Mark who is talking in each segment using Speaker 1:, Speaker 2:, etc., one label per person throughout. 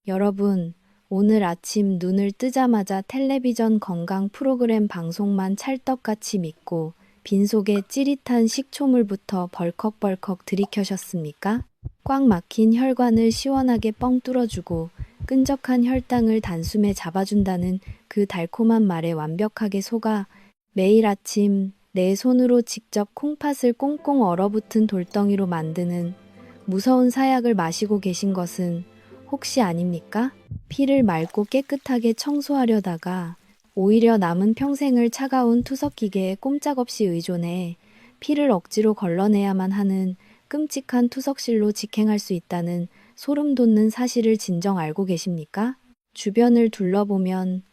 Speaker 1: 여러분, 오늘 아침 눈을 뜨자마자 텔레비전 건강 프로그램 방송만 찰떡같이 믿고 빈속에 찌릿한 식초물부터 벌컥벌컥 들이켜셨습니까? 꽉 막힌 혈관을 시원하게 뻥 뚫어주고 끈적한 혈당을 단숨에 잡아준다는 그 달콤한 말에 완벽하게 속아 매일 아침 내 손으로 직접 콩팥을 꽁꽁 얼어붙은 돌덩이로 만드는 무서운 사약을 마시고 계신 것은 혹시 아닙니까? 피를 맑고 깨끗하게 청소하려다가 오히려 남은 평생을 차가운 투석기계에 꼼짝없이 의존해 피를 억지로 걸러내야만 하는 끔찍한 투석실로 직행할 수 있다는 소름 돋는 사실을 진정 알고 계십니까? 주변을 둘러보면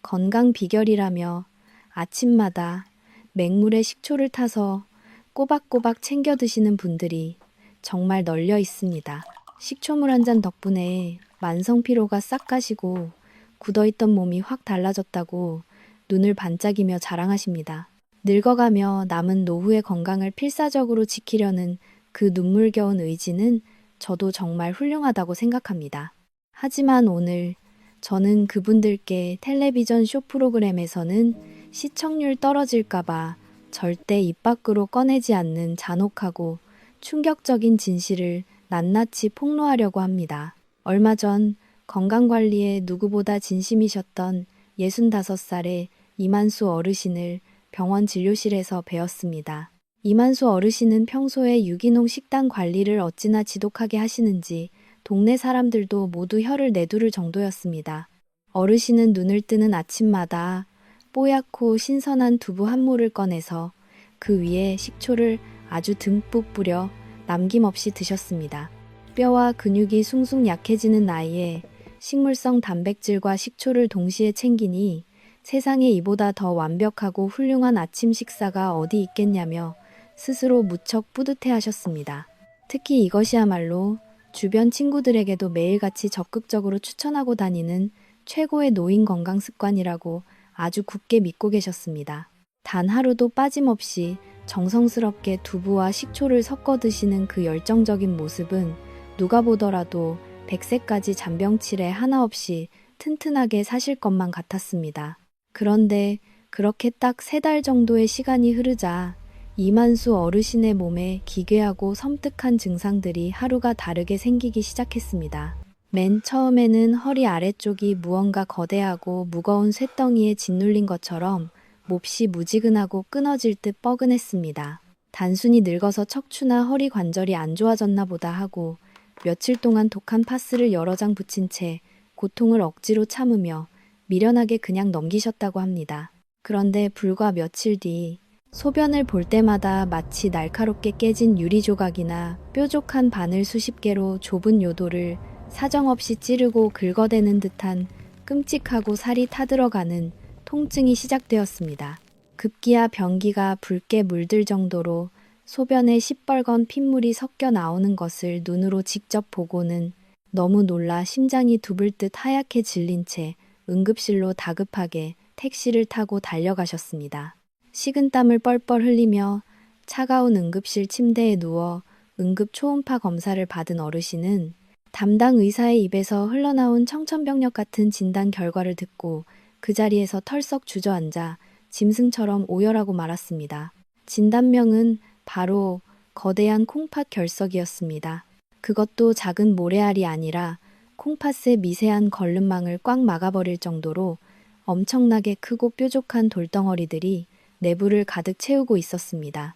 Speaker 1: 건강 비결이라며 아침마다 맹물에 식초를 타서 꼬박꼬박 챙겨 드시는 분들이 정말 널려 있습니다. 식초물 한 잔 덕분에 만성 피로가 싹 가시고 굳어있던 몸이 확 달라졌다고 눈을 반짝이며 자랑하십니다. 늙어가며 남은 노후의 건강을 필사적으로 지키려는 그 눈물겨운 의지는 저도 정말 훌륭하다고 생각합니다. 하지만 오늘 저는 그분들께 텔레비전 쇼 프로그램에서는 시청률 떨어질까봐 절대 입 밖으로 꺼내지 않는 잔혹하고 충격적인 진실을 낱낱이 폭로하려고 합니다. 얼마 전 건강관리에 누구보다 진심이셨던 65살의 이만수 어르신을 병원 진료실에서 뵈었습니다. 이만수 어르신은 평소에 유기농 식단 관리를 어찌나 지독하게 하시는지 동네 사람들도 모두 혀를 내두를 정도였습니다. 어르신은 눈을 뜨는 아침마다 뽀얗고 신선한 두부 한 모를 꺼내서 그 위에 식초를 아주 듬뿍 뿌려 남김없이 드셨습니다. 뼈와 근육이 숭숭 약해지는 나이에 식물성 단백질과 식초를 동시에 챙기니 세상에 이보다 더 완벽하고 훌륭한 아침 식사가 어디 있겠냐며 스스로 무척 뿌듯해하셨습니다. 특히 이것이야말로 주변 친구들에게도 매일같이 적극적으로 추천하고 다니는 최고의 노인 건강 습관이라고 아주 굳게 믿고 계셨습니다. 단 하루도 빠짐없이 정성스럽게 두부와 식초를 섞어 드시는 그 열정적인 모습은 누가 보더라도 100세까지 잔병치레 하나 없이 튼튼하게 사실 것만 같았습니다. 그런데 그렇게 딱 3달 정도의 시간이 흐르자 이만수 어르신의 몸에 기괴하고 섬뜩한 증상들이 하루가 다르게 생기기 시작했습니다. 맨 처음에는 허리 아래쪽이 무언가 거대하고 무거운 쇳덩이에 짓눌린 것처럼 몹시 무지근하고 끊어질 듯 뻐근했습니다. 단순히 늙어서 척추나 허리 관절이 안 좋아졌나 보다 하고 며칠 동안 독한 파스를 여러 장 붙인 채 고통을 억지로 참으며 미련하게 그냥 넘기셨다고 합니다. 그런데 불과 며칠 뒤 소변을 볼 때마다 마치 날카롭게 깨진 유리 조각이나 뾰족한 바늘 수십 개로 좁은 요도를 사정없이 찌르고 긁어대는 듯한 끔찍하고 살이 타들어가는 통증이 시작되었습니다. 급기야 변기가 붉게 물들 정도로 소변에 시뻘건 핏물이 섞여 나오는 것을 눈으로 직접 보고는 너무 놀라 심장이 두불듯 하얗게 질린 채 응급실로 다급하게 택시를 타고 달려가셨습니다. 식은땀을 뻘뻘 흘리며 차가운 응급실 침대에 누워 응급 초음파 검사를 받은 어르신은 담당 의사의 입에서 흘러나온 청천벽력 같은 진단 결과를 듣고 그 자리에서 털썩 주저앉아 짐승처럼 오열하고 말았습니다. 진단명은 바로 거대한 콩팥 결석이었습니다. 그것도 작은 모래알이 아니라 콩팥의 미세한 걸름망을 꽉 막아버릴 정도로 엄청나게 크고 뾰족한 돌덩어리들이 내부를 가득 채우고 있었습니다.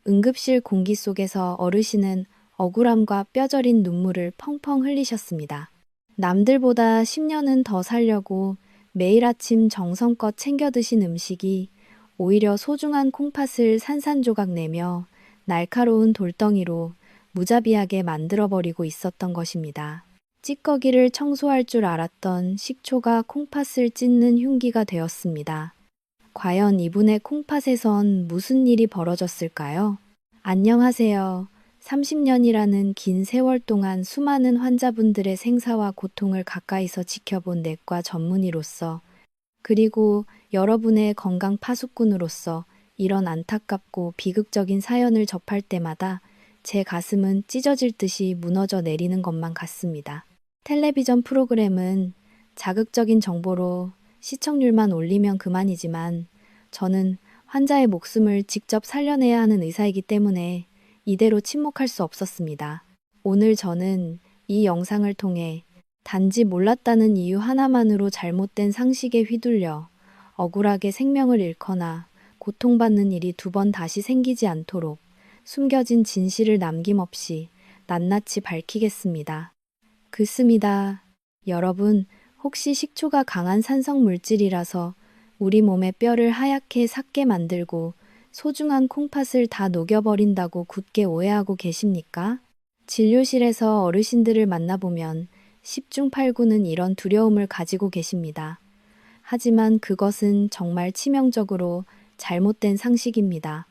Speaker 1: 응급실 공기 속에서 어르신은 억울함과 뼈저린 눈물을 펑펑 흘리셨습니다. 남들보다 10년은 더 살려고 매일 아침 정성껏 챙겨 드신 음식이 오히려 소중한 콩팥을 산산조각 내며 날카로운 돌덩이로 무자비하게 만들어버리고 있었던 것입니다. 찌꺼기를 청소할 줄 알았던 식초가 콩팥을 찢는 흉기가 되었습니다. 과연 이분의 콩팥에선 무슨 일이 벌어졌을까요? 안녕하세요. 30년이라는 긴 세월 동안 수많은 환자분들의 생사와 고통을 가까이서 지켜본 내과 전문의로서 그리고 여러분의 건강 파수꾼으로서 이런 안타깝고 비극적인 사연을 접할 때마다 제 가슴은 찢어질 듯이 무너져 내리는 것만 같습니다. 텔레비전 프로그램은 자극적인 정보로 시청률만 올리면 그만이지만 저는 환자의 목숨을 직접 살려내야 하는 의사이기 때문에 이대로 침묵할 수 없었습니다. 오늘 저는 이 영상을 통해 단지 몰랐다는 이유 하나만으로 잘못된 상식에 휘둘려 억울하게 생명을 잃거나 고통받는 일이 두 번 다시 생기지 않도록 숨겨진 진실을 남김없이 낱낱이 밝히겠습니다. 그습니다. 여러분, 혹시 식초가 강한 산성 물질이라서 우리 몸의 뼈를 하얗게 삭게 만들고 소중한 콩팥을 다 녹여버린다고 굳게 오해하고 계십니까? 진료실에서 어르신들을 만나보면 10중 8구는 이런 두려움을 가지고 계십니다. 하지만 그것은 정말 치명적으로 잘못된 상식입니다.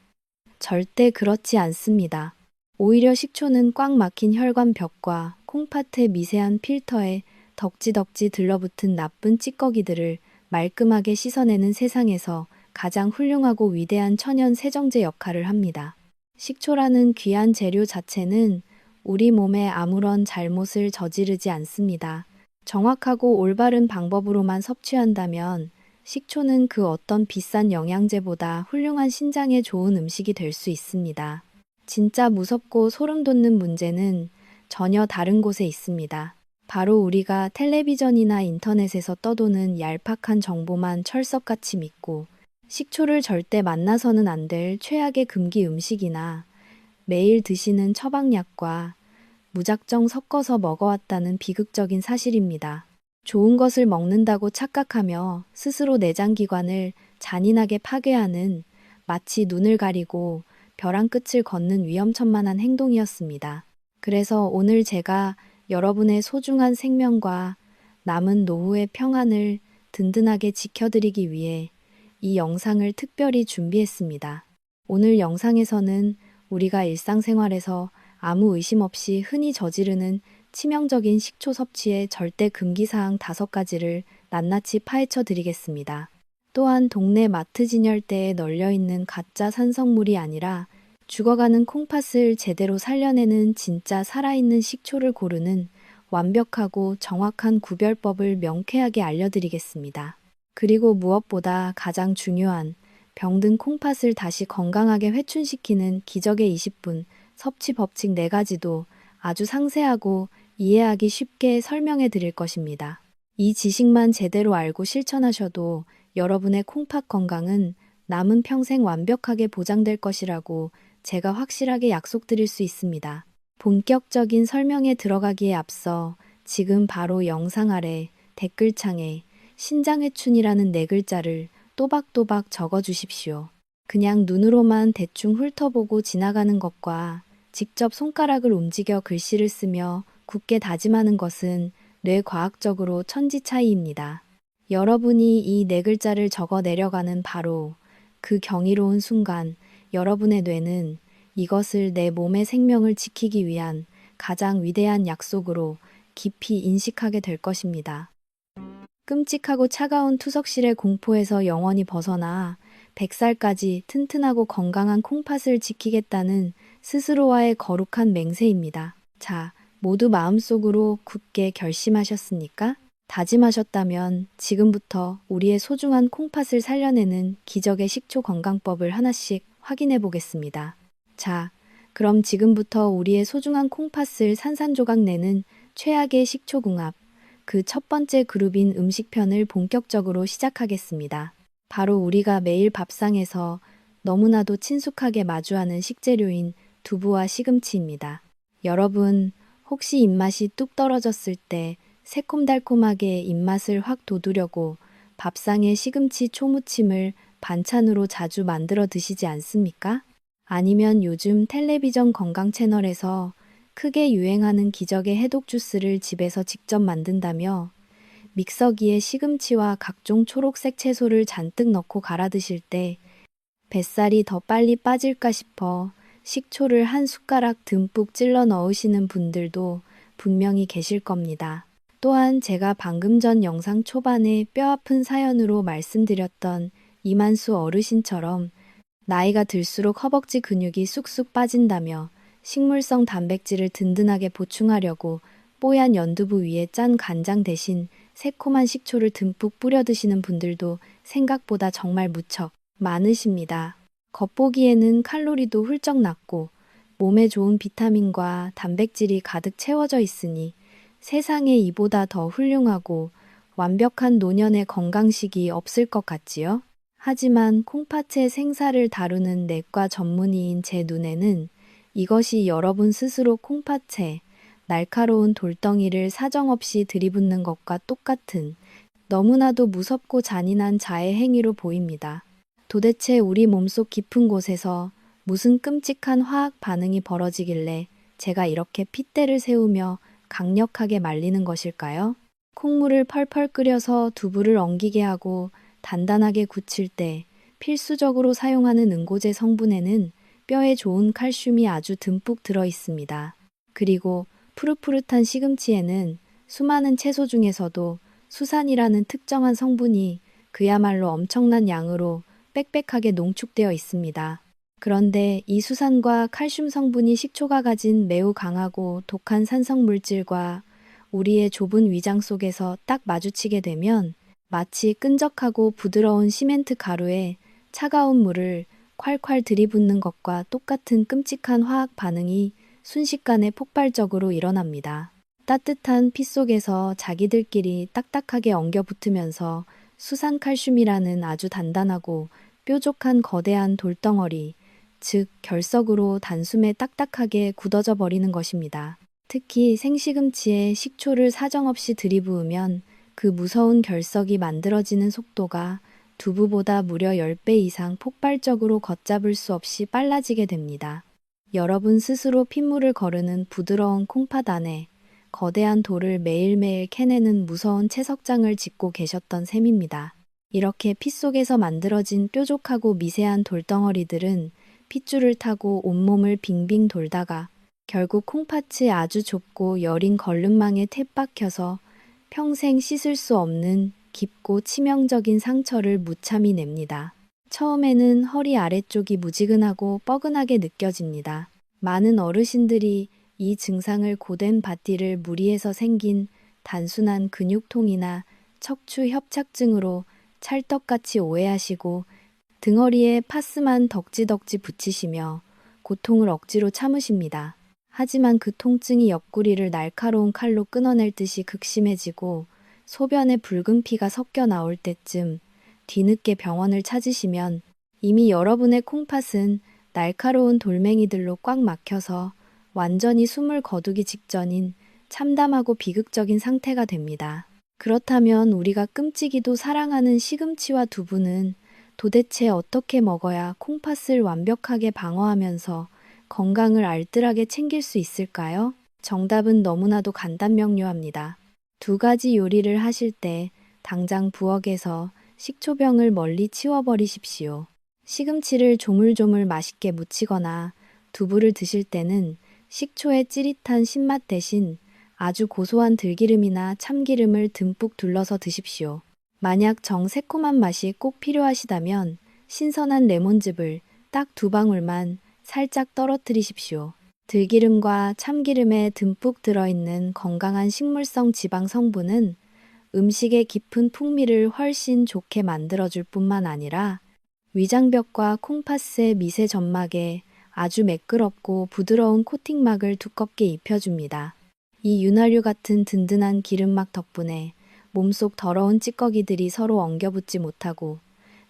Speaker 1: 절대 그렇지 않습니다. 오히려 식초는 꽉 막힌 혈관벽과 콩팥의 미세한 필터에 덕지덕지 들러붙은 나쁜 찌꺼기들을 말끔하게 씻어내는 세상에서 가장 훌륭하고 위대한 천연 세정제 역할을 합니다. 식초라는 귀한 재료 자체는 우리 몸에 아무런 잘못을 저지르지 않습니다. 정확하고 올바른 방법으로만 섭취한다면 식초는 그 어떤 비싼 영양제보다 훌륭한 신장에 좋은 음식이 될 수 있습니다. 진짜 무섭고 소름 돋는 문제는 전혀 다른 곳에 있습니다. 바로 우리가 텔레비전이나 인터넷에서 떠도는 얄팍한 정보만 철석같이 믿고 식초를 절대 만나서는 안 될 최악의 금기 음식이나 매일 드시는 처방약과 무작정 섞어서 먹어왔다는 비극적인 사실입니다. 좋은 것을 먹는다고 착각하며 스스로 내장기관을 잔인하게 파괴하는 마치 눈을 가리고 벼랑 끝을 걷는 위험천만한 행동이었습니다. 그래서 오늘 제가 여러분의 소중한 생명과 남은 노후의 평안을 든든하게 지켜드리기 위해 이 영상을 특별히 준비했습니다. 오늘 영상에서는 우리가 일상생활에서 아무 의심 없이 흔히 저지르는 치명적인 식초 섭취의 절대 금기사항 5가지를 낱낱이 파헤쳐 드리겠습니다. 또한 동네 마트 진열대에 널려있는 가짜 산성물이 아니라 죽어가는 콩팥을 제대로 살려내는 진짜 살아있는 식초를 고르는 완벽하고 정확한 구별법을 명쾌하게 알려드리겠습니다. 그리고 무엇보다 가장 중요한 병든 콩팥을 다시 건강하게 회춘시키는 기적의 20분 섭취 법칙 4가지도 아주 상세하고 이해하기 쉽게 설명해 드릴 것입니다. 이 지식만 제대로 알고 실천하셔도 여러분의 콩팥 건강은 남은 평생 완벽하게 보장될 것이라고 제가 확실하게 약속드릴 수 있습니다. 본격적인 설명에 들어가기에 앞서 지금 바로 영상 아래 댓글창에 신장회춘이라는 4글자를 또박또박 적어 주십시오. 그냥 눈으로만 대충 훑어보고 지나가는 것과 직접 손가락을 움직여 글씨를 쓰며 굳게 다짐하는 것은 뇌과학적으로 천지 차이입니다. 여러분이 이 4글자를 적어 내려가는 바로 그 경이로운 순간 여러분의 뇌는 이것을 내 몸의 생명을 지키기 위한 가장 위대한 약속으로 깊이 인식하게 될 것입니다. 끔찍하고 차가운 투석실의 공포에서 영원히 벗어나 100살까지 튼튼하고 건강한 콩팥을 지키겠다는 스스로와의 거룩한 맹세입니다. 자, 모두 마음속으로 굳게 결심하셨습니까? 다짐하셨다면 지금부터 우리의 소중한 콩팥을 살려내는 기적의 식초 건강법을 하나씩 확인해 보겠습니다. 자, 그럼 지금부터 우리의 소중한 콩팥을 산산조각 내는 최악의 식초궁합, 그 첫 번째 그룹인 음식편을 본격적으로 시작하겠습니다. 바로 우리가 매일 밥상에서 너무나도 친숙하게 마주하는 식재료인 두부와 시금치입니다. 여러분, 혹시 입맛이 뚝 떨어졌을 때 새콤달콤하게 입맛을 확 돋우려고 밥상에 시금치 초무침을 반찬으로 자주 만들어 드시지 않습니까? 아니면 요즘 텔레비전 건강 채널에서 크게 유행하는 기적의 해독 주스를 집에서 직접 만든다며 믹서기에 시금치와 각종 초록색 채소를 잔뜩 넣고 갈아 드실 때 뱃살이 더 빨리 빠질까 싶어 식초를 한 숟가락 듬뿍 찔러 넣으시는 분들도 분명히 계실 겁니다. 또한 제가 방금 전 영상 초반에 뼈아픈 사연으로 말씀드렸던 이만수 어르신처럼 나이가 들수록 허벅지 근육이 쑥쑥 빠진다며 식물성 단백질을 든든하게 보충하려고 뽀얀 연두부 위에 짠 간장 대신 새콤한 식초를 듬뿍 뿌려 드시는 분들도 생각보다 정말 무척 많으십니다. 겉보기에는 칼로리도 훌쩍 낮고 몸에 좋은 비타민과 단백질이 가득 채워져 있으니 세상에 이보다 더 훌륭하고 완벽한 노년의 건강식이 없을 것 같지요? 하지만 콩팥의 생사를 다루는 내과 전문의인 제 눈에는 이것이 여러분 스스로 콩팥에 날카로운 돌덩이를 사정없이 들이붓는 것과 똑같은 너무나도 무섭고 잔인한 자해 행위로 보입니다. 도대체 우리 몸속 깊은 곳에서 무슨 끔찍한 화학 반응이 벌어지길래 제가 이렇게 핏대를 세우며 강력하게 말리는 것일까요? 콩물을 펄펄 끓여서 두부를 엉기게 하고 단단하게 굳힐 때 필수적으로 사용하는 응고제 성분에는 뼈에 좋은 칼슘이 아주 듬뿍 들어 있습니다. 그리고 푸릇푸릇한 시금치에는 수많은 채소 중에서도 수산이라는 특정한 성분이 그야말로 엄청난 양으로 빽빽하게 농축되어 있습니다. 그런데 이 수산과 칼슘 성분이 식초가 가진 매우 강하고 독한 산성 물질과 우리의 좁은 위장 속에서 딱 마주치게 되면 마치 끈적하고 부드러운 시멘트 가루에 차가운 물을 콸콸 들이붓는 것과 똑같은 끔찍한 화학 반응이 순식간에 폭발적으로 일어납니다. 따뜻한 피 속에서 자기들끼리 딱딱하게 엉겨 붙으면서 수산칼슘이라는 아주 단단하고 뾰족한 거대한 돌덩어리, 즉 결석으로 단숨에 딱딱하게 굳어져 버리는 것입니다. 특히 생시금치에 식초를 사정없이 들이부으면 그 무서운 결석이 만들어지는 속도가 두부보다 무려 10배 이상 폭발적으로 걷잡을 수 없이 빨라지게 됩니다. 여러분 스스로 핏물을 거르는 부드러운 콩팥 안에 거대한 돌을 매일매일 캐내는 무서운 채석장을 짚고 계셨던 셈입니다. 이렇게 피 속에서 만들어진 뾰족하고 미세한 돌덩어리들은 핏줄을 타고 온몸을 빙빙 돌다가 결국 콩팥이 아주 좁고 여린 걸름망에 탭박혀서 평생 씻을 수 없는 깊고 치명적인 상처를 무참히 냅니다. 처음에는 허리 아래쪽이 무지근하고 뻐근하게 느껴집니다. 많은 어르신들이 이 증상을 고된 바띠를 무리해서 생긴 단순한 근육통이나 척추 협착증으로 찰떡같이 오해하시고 등허리에 파스만 덕지덕지 붙이시며 고통을 억지로 참으십니다. 하지만 그 통증이 옆구리를 날카로운 칼로 끊어낼 듯이 극심해지고 소변에 붉은 피가 섞여 나올 때쯤 뒤늦게 병원을 찾으시면 이미 여러분의 콩팥은 날카로운 돌멩이들로 꽉 막혀서 완전히 숨을 거두기 직전인 참담하고 비극적인 상태가 됩니다. 그렇다면 우리가 끔찍이도 사랑하는 시금치와 두부는 도대체 어떻게 먹어야 콩팥을 완벽하게 방어하면서 건강을 알뜰하게 챙길 수 있을까요? 정답은 너무나도 간단명료합니다. 두 가지 요리를 하실 때 당장 부엌에서 식초병을 멀리 치워버리십시오. 시금치를 조물조물 맛있게 무치거나 두부를 드실 때는 식초의 찌릿한 신맛 대신 아주 고소한 들기름이나 참기름을 듬뿍 둘러서 드십시오. 만약 정새콤한 맛이 꼭 필요하시다면 신선한 레몬즙을 딱 2방울만 살짝 떨어뜨리십시오. 들기름과 참기름에 듬뿍 들어있는 건강한 식물성 지방 성분은 음식의 깊은 풍미를 훨씬 좋게 만들어줄 뿐만 아니라 위장벽과 콩팥의 미세 점막에 아주 매끄럽고 부드러운 코팅막을 두껍게 입혀줍니다. 이 윤활유 같은 든든한 기름막 덕분에 몸속 더러운 찌꺼기들이 서로 엉겨붙지 못하고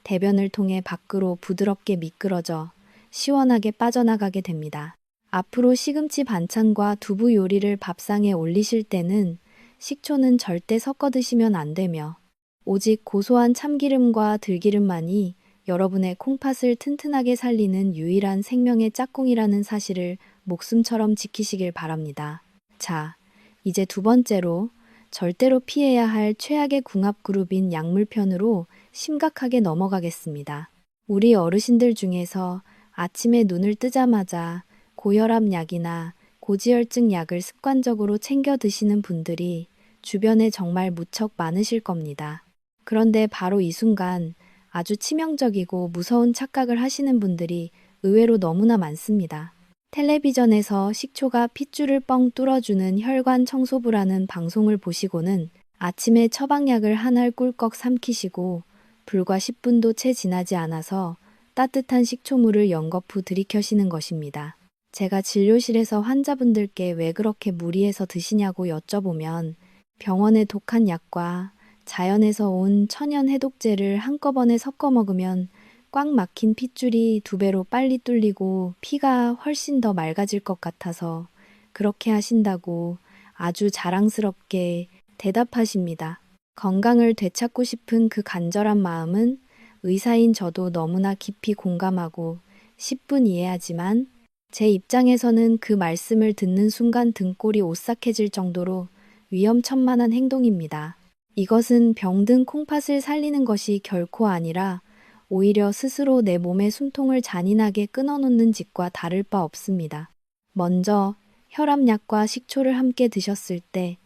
Speaker 1: 대변을 통해 밖으로 부드럽게 미끄러져 시원하게 빠져나가게 됩니다. 앞으로 시금치 반찬과 두부 요리를 밥상에 올리실 때는 식초는 절대 섞어 드시면 안 되며 오직 고소한 참기름과 들기름만이 여러분의 콩팥을 튼튼하게 살리는 유일한 생명의 짝꿍이라는 사실을 목숨처럼 지키시길 바랍니다. 자, 이제 두 번째로 절대로 피해야 할 최악의 궁합 그룹인 약물편으로 심각하게 넘어가겠습니다. 우리 어르신들 중에서 아침에 눈을 뜨자마자 고혈압 약이나 고지혈증 약을 습관적으로 챙겨 드시는 분들이 주변에 정말 무척 많으실 겁니다. 그런데 바로 이 순간 아주 치명적이고 무서운 착각을 하시는 분들이 의외로 너무나 많습니다. 텔레비전에서 식초가 핏줄을 뻥 뚫어주는 혈관 청소부라는 방송을 보시고는 아침에 처방약을 한 알 꿀꺽 삼키시고 불과 10분도 채 지나지 않아서 따뜻한 식초물을 연거푸 들이켜시는 것입니다. 제가 진료실에서 환자분들께 왜 그렇게 무리해서 드시냐고 여쭤보면 병원의 독한 약과 자연에서 온 천연 해독제를 한꺼번에 섞어 먹으면 꽉 막힌 핏줄이 2배로 빨리 뚫리고 피가 훨씬 더 맑아질 것 같아서 그렇게 하신다고 아주 자랑스럽게 대답하십니다. 건강을 되찾고 싶은 그 간절한 마음은 의사인 저도 너무나 깊이 공감하고 10분 이해하지만 제 입장에서는 그 말씀을 듣는 순간 등골이 오싹해질 정도로 위험천만한 행동입니다. 이것은 병든 콩팥을 살리는 것이 결코 아니라 오히려 스스로 내 몸의 숨통을 잔인하게 끊어놓는 짓과 다를 바 없습니다. 먼저 혈압약과 식초를 함께 드셨을 때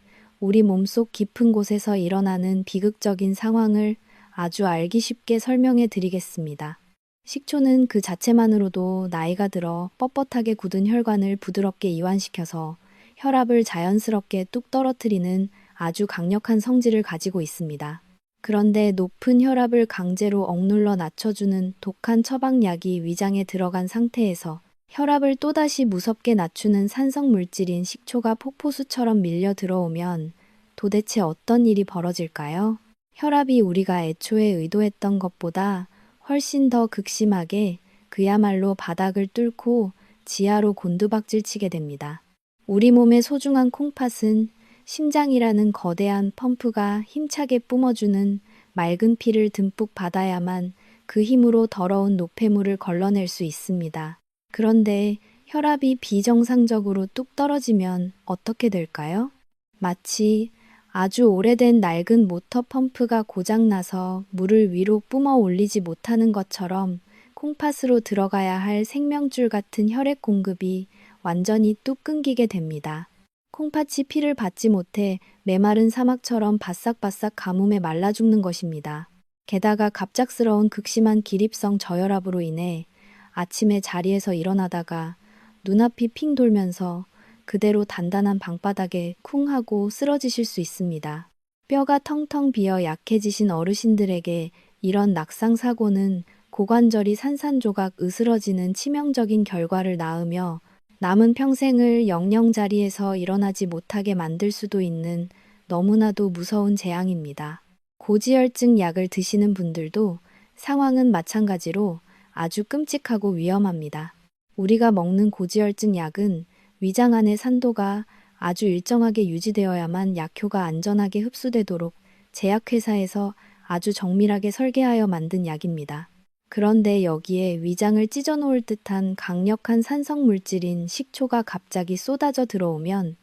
Speaker 1: 우리 몸속 깊은 곳에서 일어나는 비극적인 상황을 아주 알기 쉽게 설명해 드리겠습니다. 식초는 그 자체만으로도 나이가 들어 뻣뻣하게 굳은 혈관을 부드럽게 이완시켜서 혈압을 자연스럽게 뚝 떨어뜨리는 아주 강력한 성질을 가지고 있습니다. 그런데 높은 혈압을 강제로 억눌러 낮춰주는 독한 처방약이 위장에 들어간 상태에서 혈압을 또다시 무섭게 낮추는 산성 물질인 식초가 폭포수처럼 밀려 들어오면 도대체 어떤 일이 벌어질까요? 혈압이 우리가 애초에 의도했던 것보다 훨씬 더 극심하게 그야말로 바닥을 뚫고 지하로 곤두박질 치게 됩니다. 우리 몸의 소중한 콩팥은 심장이라는 거대한 펌프가 힘차게 뿜어주는 맑은 피를 듬뿍 받아야만 그 힘으로 더러운 노폐물을 걸러낼 수 있습니다. 그런데 혈압이 비정상적으로 뚝 떨어지면 어떻게 될까요? 마치 아주 오래된 낡은 모터 펌프가 고장나서 물을 위로 뿜어 올리지 못하는 것처럼 콩팥으로 들어가야 할 생명줄 같은 혈액 공급이 완전히 뚝 끊기게 됩니다. 콩팥이 피를 받지 못해 메마른 사막처럼 바싹바싹 가뭄에 말라 죽는 것입니다. 게다가 갑작스러운 극심한 기립성 저혈압으로 인해 아침에 자리에서 일어나다가 눈앞이 핑 돌면서 그대로 단단한 방바닥에 쿵 하고 쓰러지실 수 있습니다. 뼈가 텅텅 비어 약해지신 어르신들에게 이런 낙상 사고는 고관절이 산산조각 으스러지는 치명적인 결과를 낳으며 남은 평생을 영영 자리에서 일어나지 못하게 만들 수도 있는 너무나도 무서운 재앙입니다. 고지혈증 약을 드시는 분들도 상황은 마찬가지로 아주 끔찍하고 위험합니다. 우리가 먹는 고지혈증 약은 위장 안의 산도가 아주 일정하게 유지되어야만 약효가 안전하게 흡수되도록 제약회사에서 아주 정밀하게 설계하여 만든 약입니다. 그런데 여기에 위장을 찢어놓을 듯한 강력한 산성 물질인 식초가 갑자기 쏟아져 들어오면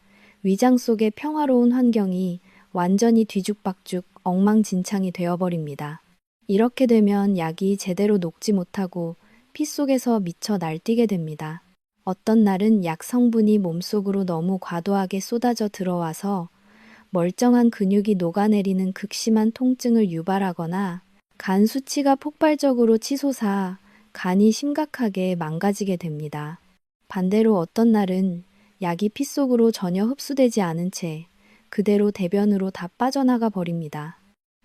Speaker 1: 위장 속의 평화로운 환경이 완전히 뒤죽박죽 엉망진창이 되어버립니다. 이렇게 되면 약이 제대로 녹지 못하고 피 속에서 미쳐 날뛰게 됩니다. 어떤 날은 약 성분이 몸속으로 너무 과도하게 쏟아져 들어와서 멀쩡한 근육이 녹아내리는 극심한 통증을 유발하거나 간 수치가 폭발적으로 치솟아 간이 심각하게 망가지게 됩니다. 반대로 어떤 날은 약이 피 속으로 전혀 흡수되지 않은 채 그대로 대변으로 다 빠져나가 버립니다.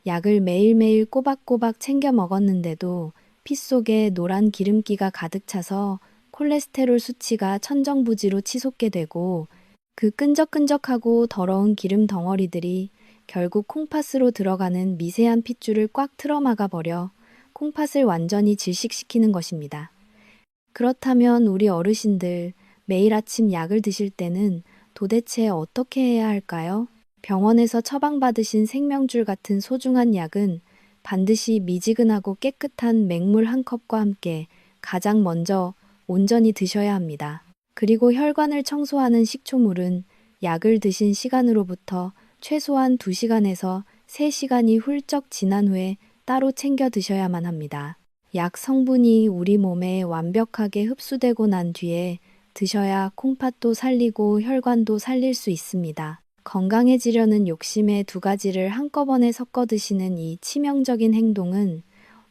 Speaker 1: 약을 매일매일 꼬박꼬박 챙겨 먹었는데도 피 속에 노란 기름기가 가득 차서 콜레스테롤 수치가 천정부지로 치솟게 되고 그 끈적끈적하고 더러운 기름 덩어리들이 결국 콩팥으로 들어가는 미세한 핏줄을 꽉 틀어막아 버려 콩팥을 완전히 질식시키는 것입니다. 그렇다면 우리 어르신들 매일 아침 약을 드실 때는 도대체 어떻게 해야 할까요? 병원에서 처방받으신 생명줄 같은 소중한 약은 반드시 미지근하고 깨끗한 맹물 한 컵과 함께 가장 먼저 온전히 드셔야 합니다. 그리고 혈관을 청소하는 식초물은 약을 드신 시간으로부터 최소한 2시간에서 3시간이 훌쩍 지난 후에 따로 챙겨 드셔야만 합니다. 약 성분이 우리 몸에 완벽하게 흡수되고 난 뒤에 드셔야 콩팥도 살리고 혈관도 살릴 수 있습니다. 건강해지려는 욕심의 2가지를 한꺼번에 섞어 드시는 이 치명적인 행동은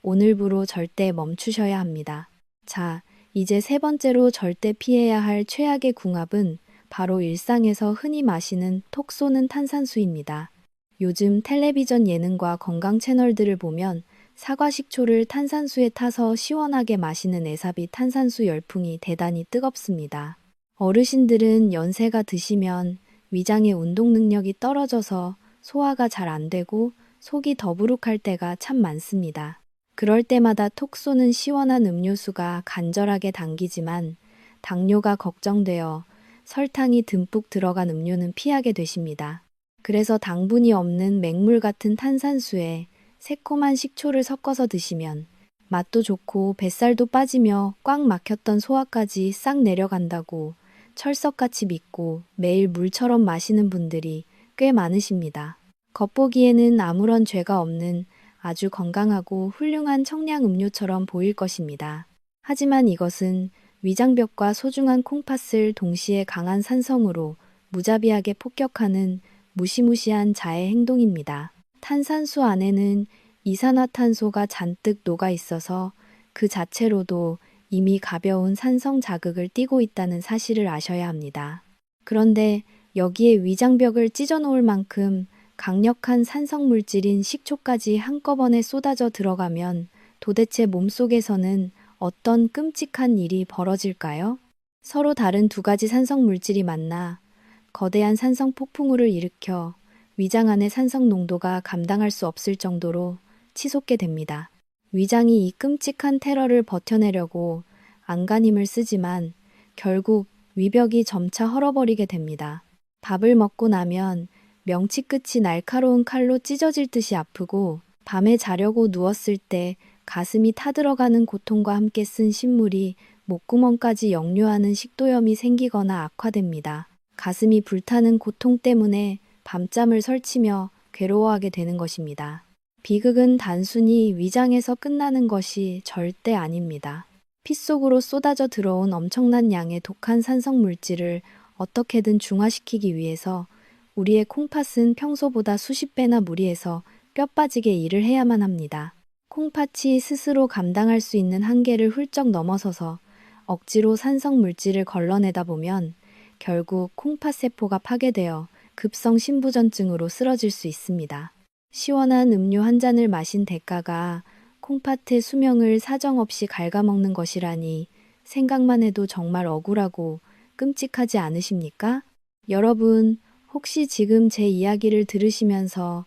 Speaker 1: 오늘부로 절대 멈추셔야 합니다. 자, 이제 세 번째로 절대 피해야 할 최악의 궁합은 바로 일상에서 흔히 마시는 톡 쏘는 탄산수입니다. 요즘 텔레비전 예능과 건강 채널들을 보면 사과 식초를 탄산수에 타서 시원하게 마시는 에사비 탄산수 열풍이 대단히 뜨겁습니다. 어르신들은 연세가 드시면 위장의 운동 능력이 떨어져서 소화가 잘 안 되고 속이 더부룩할 때가 참 많습니다. 그럴 때마다 톡 쏘는 시원한 음료수가 간절하게 당기지만 당뇨가 걱정되어 설탕이 듬뿍 들어간 음료는 피하게 되십니다. 그래서 당분이 없는 맹물 같은 탄산수에 새콤한 식초를 섞어서 드시면 맛도 좋고 뱃살도 빠지며 꽉 막혔던 소화까지 싹 내려간다고 철석같이 믿고 매일 물처럼 마시는 분들이 꽤 많으십니다. 겉보기에는 아무런 죄가 없는 아주 건강하고 훌륭한 청량 음료처럼 보일 것입니다. 하지만 이것은 위장벽과 소중한 콩팥을 동시에 강한 산성으로 무자비하게 폭격하는 무시무시한 자해 행동입니다. 탄산수 안에는 이산화탄소가 잔뜩 녹아 있어서 그 자체로도 이미 가벼운 산성 자극을 띠고 있다는 사실을 아셔야 합니다. 그런데 여기에 위장벽을 찢어놓을 만큼 강력한 산성 물질인 식초까지 한꺼번에 쏟아져 들어가면 도대체 몸속에서는 어떤 끔찍한 일이 벌어질까요? 서로 다른 두 가지 산성 물질이 만나 거대한 산성 폭풍우를 일으켜 위장 안의 산성 농도가 감당할 수 없을 정도로 치솟게 됩니다. 위장이 이 끔찍한 테러를 버텨내려고 안간힘을 쓰지만 결국 위벽이 점차 헐어버리게 됩니다. 밥을 먹고 나면 명치 끝이 날카로운 칼로 찢어질 듯이 아프고 밤에 자려고 누웠을 때 가슴이 타들어가는 고통과 함께 쓴 신물이 목구멍까지 역류하는 식도염이 생기거나 악화됩니다. 가슴이 불타는 고통 때문에 밤잠을 설치며 괴로워하게 되는 것입니다. 비극은 단순히 위장에서 끝나는 것이 절대 아닙니다. 피 속으로 쏟아져 들어온 엄청난 양의 독한 산성 물질을 어떻게든 중화시키기 위해서 우리의 콩팥은 평소보다 수십 배나 무리해서 뼈 빠지게 일을 해야만 합니다. 콩팥이 스스로 감당할 수 있는 한계를 훌쩍 넘어서서 억지로 산성 물질을 걸러내다 보면 결국 콩팥 세포가 파괴되어 급성 신부전증으로 쓰러질 수 있습니다. 시원한 음료 한 잔을 마신 대가가 콩팥의 수명을 사정없이 갉아먹는 것이라니 생각만 해도 정말 억울하고 끔찍하지 않으십니까? 여러분, 혹시 지금 제 이야기를 들으시면서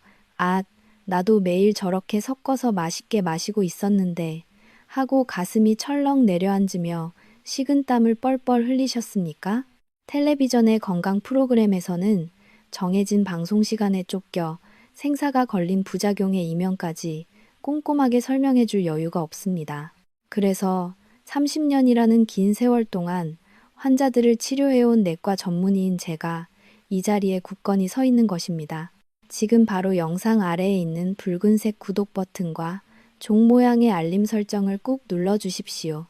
Speaker 1: 나도 매일 저렇게 섞어서 맛있게 마시고 있었는데 하고 가슴이 철렁 내려앉으며 식은땀을 뻘뻘 흘리셨습니까? 텔레비전의 건강 프로그램에서는 정해진 방송 시간에 쫓겨 생사가 걸린 부작용의 이면까지 꼼꼼하게 설명해 줄 여유가 없습니다. 그래서 30년이라는 긴 세월 동안 환자들을 치료해온 내과 전문의인 제가 이 자리에 굳건히 서 있는 것입니다. 지금 바로 영상 아래에 있는 붉은색 구독 버튼과 종 모양의 알림 설정을 꾹 눌러주십시오.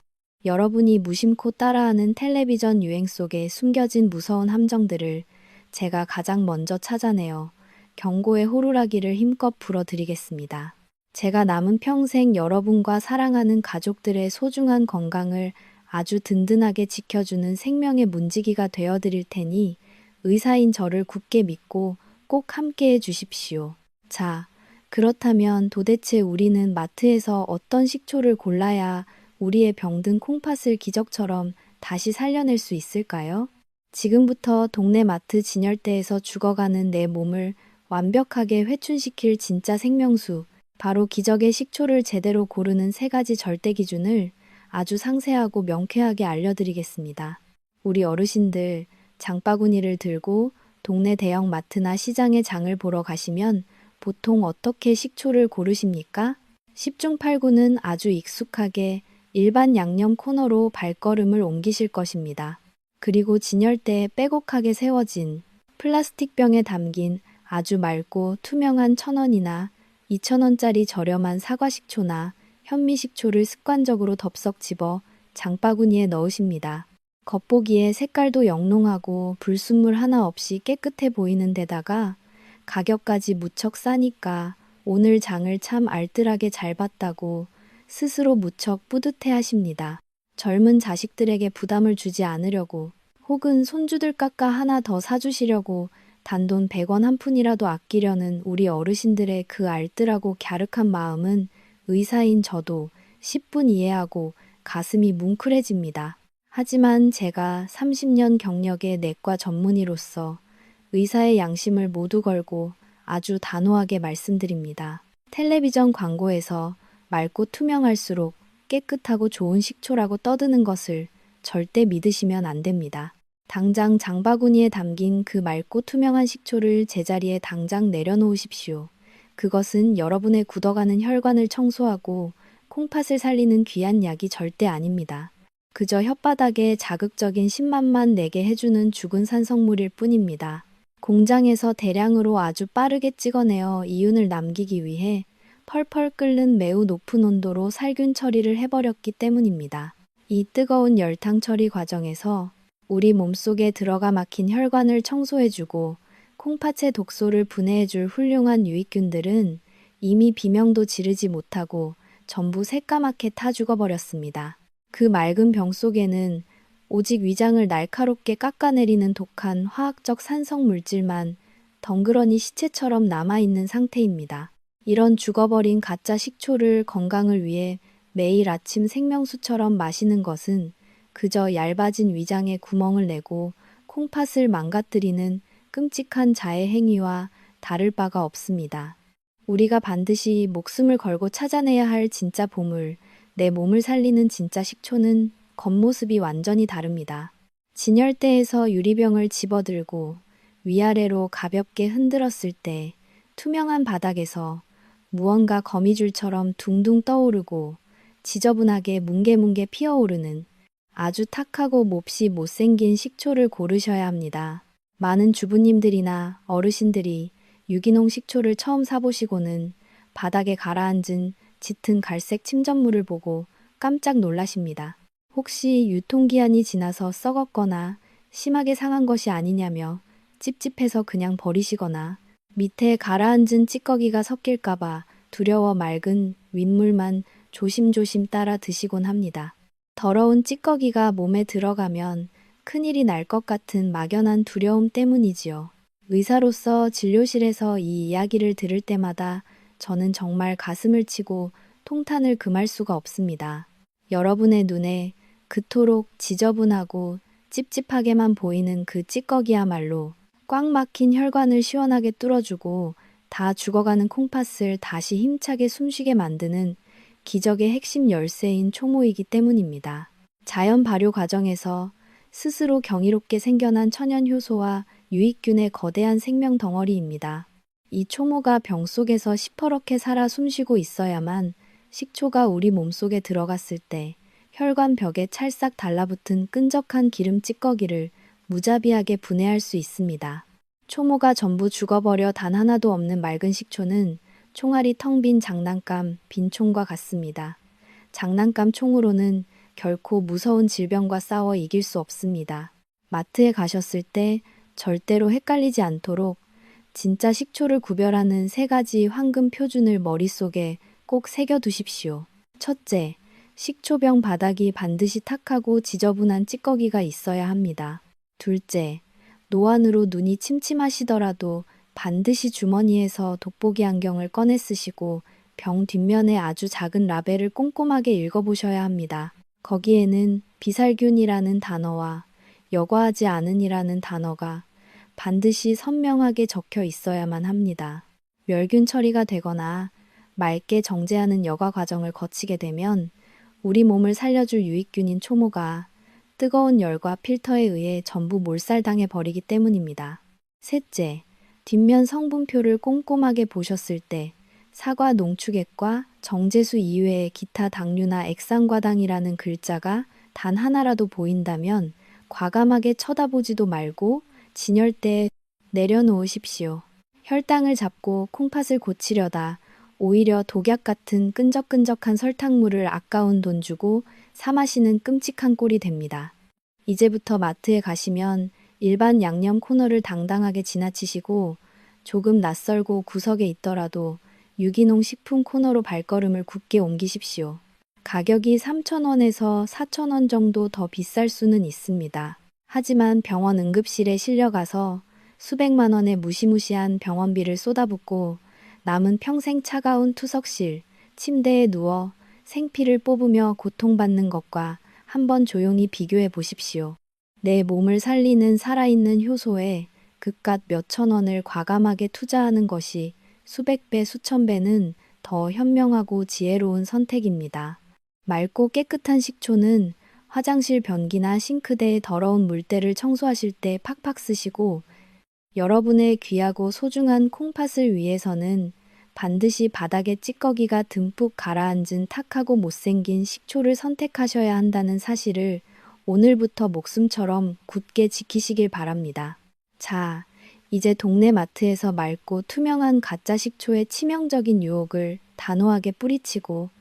Speaker 1: 여러분이 무심코 따라하는 텔레비전 유행 속에 숨겨진 무서운 함정들을 제가 가장 먼저 찾아내어 경고의 호루라기를 힘껏 불어드리겠습니다. 제가 남은 평생 여러분과 사랑하는 가족들의 소중한 건강을 아주 든든하게 지켜주는 생명의 문지기가 되어드릴 테니 의사인 저를 굳게 믿고 꼭 함께해 주십시오. 자, 그렇다면 도대체 우리는 마트에서 어떤 식초를 골라야 우리의 병든 콩팥을 기적처럼 다시 살려낼 수 있을까요? 지금부터 동네 마트 진열대에서 죽어가는 내 몸을 완벽하게 회춘시킬 진짜 생명수, 바로 기적의 식초를 제대로 고르는 세 가지 절대 기준을 아주 상세하고 명쾌하게 알려드리겠습니다. 우리 어르신들, 장바구니를 들고 동네 대형 마트나 시장에 장을 보러 가시면 보통 어떻게 식초를 고르십니까? 10중 8구는 아주 익숙하게 일반 양념 코너로 발걸음을 옮기실 것입니다. 그리고 진열대에 빼곡하게 세워진 플라스틱 병에 담긴 아주 맑고 투명한 1,000원이나 2,000원짜리 저렴한 사과식초나 현미식초를 습관적으로 덥석 집어 장바구니에 넣으십니다. 겉보기에 색깔도 영롱하고 불순물 하나 없이 깨끗해 보이는 데다가 가격까지 무척 싸니까 오늘 장을 참 알뜰하게 잘 봤다고 스스로 무척 뿌듯해 하십니다. 젊은 자식들에게 부담을 주지 않으려고 혹은 손주들 깎아 하나 더 사주시려고 단돈 100원 한 푼이라도 아끼려는 우리 어르신들의 그 알뜰하고 갸륵한 마음은 의사인 저도 10분 이해하고 가슴이 뭉클해집니다. 하지만 제가 30년 경력의 내과 전문의로서 의사의 양심을 모두 걸고 아주 단호하게 말씀드립니다. 텔레비전 광고에서 맑고 투명할수록 깨끗하고 좋은 식초라고 떠드는 것을 절대 믿으시면 안 됩니다. 당장 장바구니에 담긴 그 맑고 투명한 식초를 제자리에 당장 내려놓으십시오. 그것은 여러분의 굳어가는 혈관을 청소하고 콩팥을 살리는 귀한 약이 절대 아닙니다. 그저 혓바닥에 자극적인 신맛만 내게 해주는 죽은 산성물일 뿐입니다. 공장에서 대량으로 아주 빠르게 찍어내어 이윤을 남기기 위해 펄펄 끓는 매우 높은 온도로 살균 처리를 해버렸기 때문입니다. 이 뜨거운 열탕 처리 과정에서 우리 몸속에 들어가 막힌 혈관을 청소해주고 콩팥의 독소를 분해해줄 훌륭한 유익균들은 이미 비명도 지르지 못하고 전부 새까맣게 타 죽어버렸습니다. 그 맑은 병 속에는 오직 위장을 날카롭게 깎아내리는 독한 화학적 산성 물질만 덩그러니 시체처럼 남아있는 상태입니다. 이런 죽어버린 가짜 식초를 건강을 위해 매일 아침 생명수처럼 마시는 것은 그저 얇아진 위장에 구멍을 내고 콩팥을 망가뜨리는 끔찍한 자해 행위와 다를 바가 없습니다. 우리가 반드시 목숨을 걸고 찾아내야 할 진짜 보물, 내 몸을 살리는 진짜 식초는 겉모습이 완전히 다릅니다. 진열대에서 유리병을 집어들고 위아래로 가볍게 흔들었을 때 투명한 바닥에서 무언가 거미줄처럼 둥둥 떠오르고 지저분하게 뭉게뭉게 피어오르는 아주 탁하고 몹시 못생긴 식초를 고르셔야 합니다. 많은 주부님들이나 어르신들이 유기농 식초를 처음 사보시고는 바닥에 가라앉은 짙은 갈색 침전물을 보고 깜짝 놀라십니다. 혹시 유통기한이 지나서 썩었거나 심하게 상한 것이 아니냐며 찝찝해서 그냥 버리시거나 밑에 가라앉은 찌꺼기가 섞일까봐 두려워 맑은 윗물만 조심조심 따라 드시곤 합니다. 더러운 찌꺼기가 몸에 들어가면 큰일이 날 것 같은 막연한 두려움 때문이지요. 의사로서 진료실에서 이 이야기를 들을 때마다 저는 정말 가슴을 치고 통탄을 금할 수가 없습니다. 여러분의 눈에 그토록 지저분하고 찝찝하게만 보이는 그 찌꺼기야말로 꽉 막힌 혈관을 시원하게 뚫어주고 다 죽어가는 콩팥을 다시 힘차게 숨쉬게 만드는 기적의 핵심 열쇠인 초모이기 때문입니다. 자연 발효 과정에서 스스로 경이롭게 생겨난 천연 효소와 유익균의 거대한 생명 덩어리입니다. 이 초모가 병 속에서 시퍼렇게 살아 숨쉬고 있어야만 식초가 우리 몸속에 들어갔을 때 혈관 벽에 찰싹 달라붙은 끈적한 기름 찌꺼기를 무자비하게 분해할 수 있습니다. 초모가 전부 죽어버려 단 하나도 없는 맑은 식초는 총알이 텅 빈 장난감 빈총과 같습니다. 장난감 총으로는 결코 무서운 질병과 싸워 이길 수 없습니다. 마트에 가셨을 때 절대로 헷갈리지 않도록 진짜 식초를 구별하는 3가지 황금 표준을 머릿속에 꼭 새겨두십시오. 첫째, 식초병 바닥이 반드시 탁하고 지저분한 찌꺼기가 있어야 합니다. 둘째, 노안으로 눈이 침침하시더라도 반드시 주머니에서 돋보기 안경을 꺼내 쓰시고 병 뒷면에 아주 작은 라벨을 꼼꼼하게 읽어보셔야 합니다. 거기에는 비살균이라는 단어와 여과하지 않은이라는 단어가 반드시 선명하게 적혀 있어야만 합니다. 멸균 처리가 되거나 맑게 정제하는 여과 과정을 거치게 되면 우리 몸을 살려줄 유익균인 초모가 뜨거운 열과 필터에 의해 전부 몰살당해 버리기 때문입니다. 셋째, 뒷면 성분표를 꼼꼼하게 보셨을 때 사과 농축액과 정제수 이외의 기타 당류나 액상과당이라는 글자가 단 하나라도 보인다면 과감하게 쳐다보지도 말고 진열대에 내려놓으십시오. 혈당을 잡고 콩팥을 고치려다 오히려 독약 같은 끈적끈적한 설탕물을 아까운 돈 주고 사 마시는 끔찍한 꼴이 됩니다. 이제부터 마트에 가시면 일반 양념 코너를 당당하게 지나치시고 조금 낯설고 구석에 있더라도 유기농 식품 코너로 발걸음을 굳게 옮기십시오. 가격이 3,000원에서 4,000원 정도 더 비쌀 수는 있습니다. 하지만 병원 응급실에 실려가서 수백만 원의 무시무시한 병원비를 쏟아붓고 남은 평생 차가운 투석실, 침대에 누워 생피를 뽑으며 고통받는 것과 한번 조용히 비교해 보십시오. 내 몸을 살리는 살아있는 효소에 그깟 몇천 원을 과감하게 투자하는 것이 수백 배, 수천 배는 더 현명하고 지혜로운 선택입니다. 맑고 깨끗한 식초는 화장실 변기나 싱크대의 더러운 물때를 청소하실 때 팍팍 쓰시고 여러분의 귀하고 소중한 콩팥을 위해서는 반드시 바닥에 찌꺼기가 듬뿍 가라앉은 탁하고 못생긴 식초를 선택하셔야 한다는 사실을 오늘부터 목숨처럼 굳게 지키시길 바랍니다. 자, 이제 동네 마트에서 맑고 투명한 가짜 식초의 치명적인 유혹을 단호하게 뿌리치고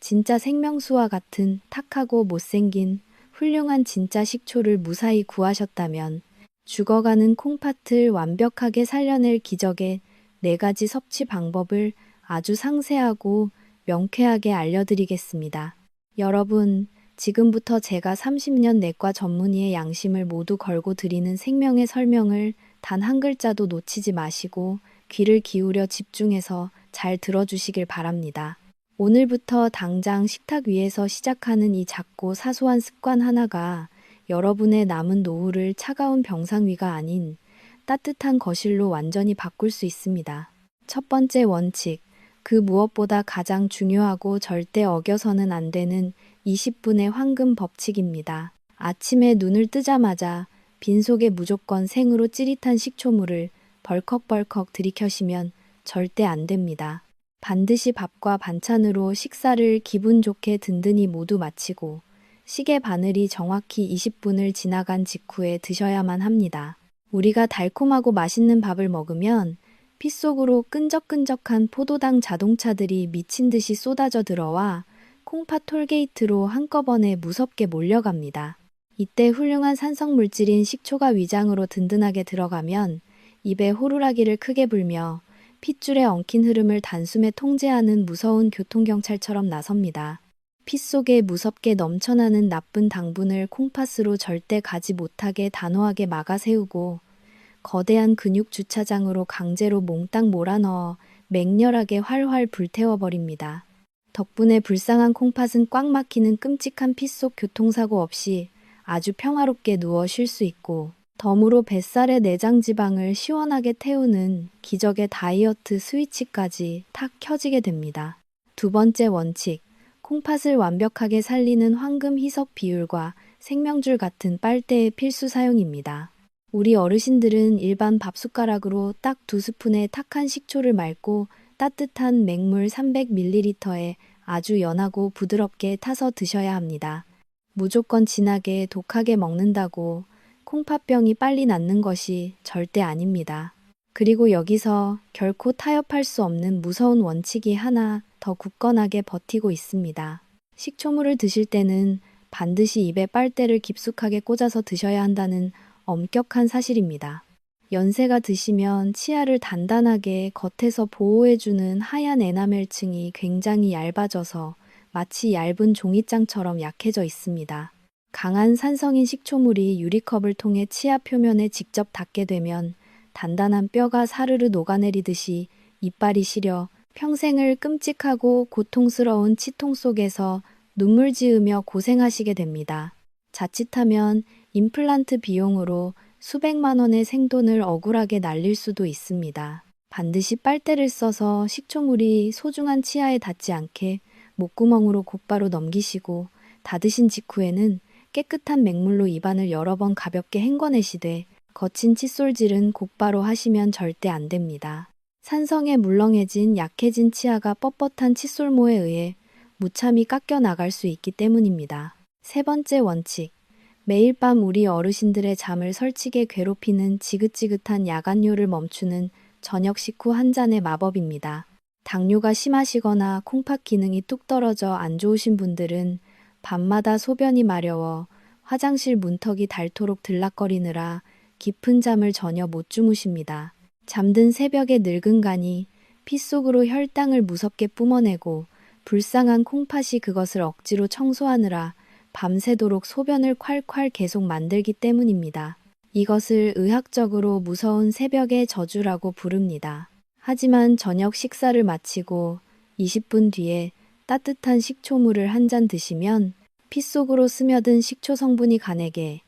Speaker 1: 진짜 생명수와 같은 탁하고 못생긴 훌륭한 진짜 식초를 무사히 구하셨다면 죽어가는 콩팥을 완벽하게 살려낼 기적의 4가지 섭취 방법을 아주 상세하고 명쾌하게 알려드리겠습니다. 여러분, 지금부터 제가 30년 내과 전문의의 양심을 모두 걸고 드리는 생명의 설명을 단 한 글자도 놓치지 마시고 귀를 기울여 집중해서 잘 들어주시길 바랍니다. 오늘부터 당장 식탁 위에서 시작하는 이 작고 사소한 습관 하나가 여러분의 남은 노후를 차가운 병상 위가 아닌 따뜻한 거실로 완전히 바꿀 수 있습니다. 첫 번째 원칙, 그 무엇보다 가장 중요하고 절대 어겨서는 안 되는 20분의 황금 법칙입니다. 아침에 눈을 뜨자마자 빈속에 무조건 생으로 찌릿한 식초물을 벌컥벌컥 들이켜시면 절대 안 됩니다. 반드시 밥과 반찬으로 식사를 기분 좋게 든든히 모두 마치고 시계 바늘이 정확히 20분을 지나간 직후에 드셔야만 합니다. 우리가 달콤하고 맛있는 밥을 먹으면 피 속으로 끈적끈적한 포도당 자동차들이 미친 듯이 쏟아져 들어와 콩팥 톨게이트로 한꺼번에 무섭게 몰려갑니다. 이때 훌륭한 산성물질인 식초가 위장으로 든든하게 들어가면 입에 호루라기를 크게 불며 핏줄에 엉킨 흐름을 단숨에 통제하는 무서운 교통경찰처럼 나섭니다. 피 속에 무섭게 넘쳐나는 나쁜 당분을 콩팥으로 절대 가지 못하게 단호하게 막아 세우고 거대한 근육 주차장으로 강제로 몽땅 몰아넣어 맹렬하게 활활 불태워버립니다. 덕분에 불쌍한 콩팥은 꽉 막히는 끔찍한 피 속 교통사고 없이 아주 평화롭게 누워 쉴 수 있고 덤으로 뱃살의 내장 지방을 시원하게 태우는 기적의 다이어트 스위치까지 탁 켜지게 됩니다. 두 번째 원칙, 콩팥을 완벽하게 살리는 황금 희석 비율과 생명줄 같은 빨대의 필수 사용입니다. 우리 어르신들은 일반 밥숟가락으로 딱 2스푼의 탁한 식초를 맑고 따뜻한 맹물 300ml에 아주 연하고 부드럽게 타서 드셔야 합니다. 무조건 진하게 독하게 먹는다고 콩팥병이 빨리 낫는 것이 절대 아닙니다. 그리고 여기서 결코 타협할 수 없는 무서운 원칙이 하나 더 굳건하게 버티고 있습니다. 식초물을 드실 때는 반드시 입에 빨대를 깊숙하게 꽂아서 드셔야 한다는 엄격한 사실입니다. 연세가 드시면 치아를 단단하게 겉에서 보호해주는 하얀 에나멜층이 굉장히 얇아져서 마치 얇은 종이장처럼 약해져 있습니다. 강한 산성인 식초물이 유리컵을 통해 치아 표면에 직접 닿게 되면 단단한 뼈가 사르르 녹아내리듯이 이빨이 시려 평생을 끔찍하고 고통스러운 치통 속에서 눈물 지으며 고생하시게 됩니다. 자칫하면 임플란트 비용으로 수백만 원의 생돈을 억울하게 날릴 수도 있습니다. 반드시 빨대를 써서 식초물이 소중한 치아에 닿지 않게 목구멍으로 곧바로 넘기시고 닫으신 직후에는 깨끗한 맹물로 입안을 여러 번 가볍게 헹궈내시되 거친 칫솔질은 곧바로 하시면 절대 안 됩니다. 산성에 물렁해진 약해진 치아가 뻣뻣한 칫솔모에 의해 무참히 깎여 나갈 수 있기 때문입니다. 세 번째 원칙, 매일 밤 우리 어르신들의 잠을 설치게 괴롭히는 지긋지긋한 야간뇨를 멈추는 저녁 식후 한 잔의 마법입니다. 당뇨가 심하시거나 콩팥 기능이 뚝 떨어져 안 좋으신 분들은 밤마다 소변이 마려워 화장실 문턱이 닳도록 들락거리느라 깊은 잠을 전혀 못 주무십니다. 잠든 새벽에 늙은 간이 피 속으로 혈당을 무섭게 뿜어내고 불쌍한 콩팥이 그것을 억지로 청소하느라 밤새도록 소변을 콸콸 계속 만들기 때문입니다. 이것을 의학적으로 무서운 새벽의 저주라고 부릅니다. 하지만 저녁 식사를 마치고 20분 뒤에 따뜻한 식초물을 한 잔 드시면 피 속으로 스며든 식초 성분이 간에게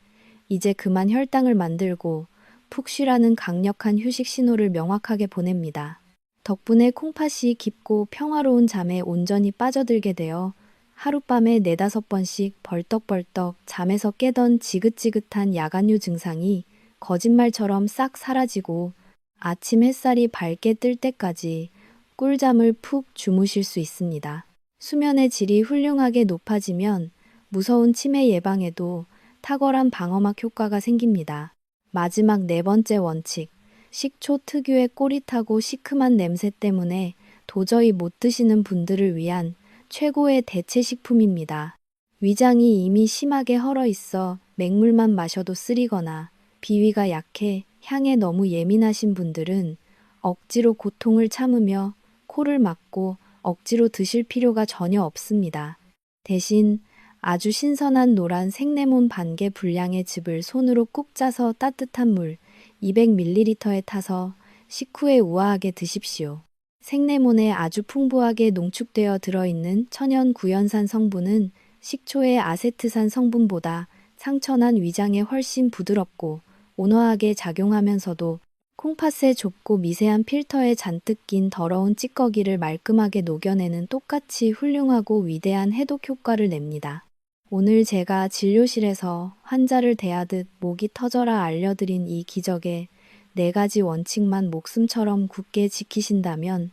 Speaker 1: 이제 그만 혈당을 만들고 푹 쉬라는 강력한 휴식 신호를 명확하게 보냅니다. 덕분에 콩팥이 깊고 평화로운 잠에 온전히 빠져들게 되어 하룻밤에 4~5번씩 벌떡벌떡 잠에서 깨던 지긋지긋한 야간유 증상이 거짓말처럼 싹 사라지고 아침 햇살이 밝게 뜰 때까지 꿀잠을 푹 주무실 수 있습니다. 수면의 질이 훌륭하게 높아지면 무서운 치매 예방에도 탁월한 방어막 효과가 생깁니다. 마지막 4번째 원칙, 식초 특유의 꼬릿하고 시큼한 냄새 때문에 도저히 못 드시는 분들을 위한 최고의 대체 식품입니다. 위장이 이미 심하게 헐어 있어 맹물만 마셔도 쓰리거나 비위가 약해 향에 너무 예민하신 분들은 억지로 고통을 참으며 코를 막고 억지로 드실 필요가 전혀 없습니다. 대신 아주 신선한 노란 생레몬 반개 분량의 즙을 손으로 꾹 짜서 따뜻한 물 200ml에 타서 식후에 우아하게 드십시오. 생레몬에 아주 풍부하게 농축되어 들어있는 천연 구연산 성분은 식초의 아세트산 성분보다 상처난 위장에 훨씬 부드럽고 온화하게 작용하면서도 콩팥의 좁고 미세한 필터에 잔뜩 낀 더러운 찌꺼기를 말끔하게 녹여내는 똑같이 훌륭하고 위대한 해독 효과를 냅니다. 오늘 제가 진료실에서 환자를 대하듯 목이 터져라 알려드린 이 기적의 4가지 원칙만 목숨처럼 굳게 지키신다면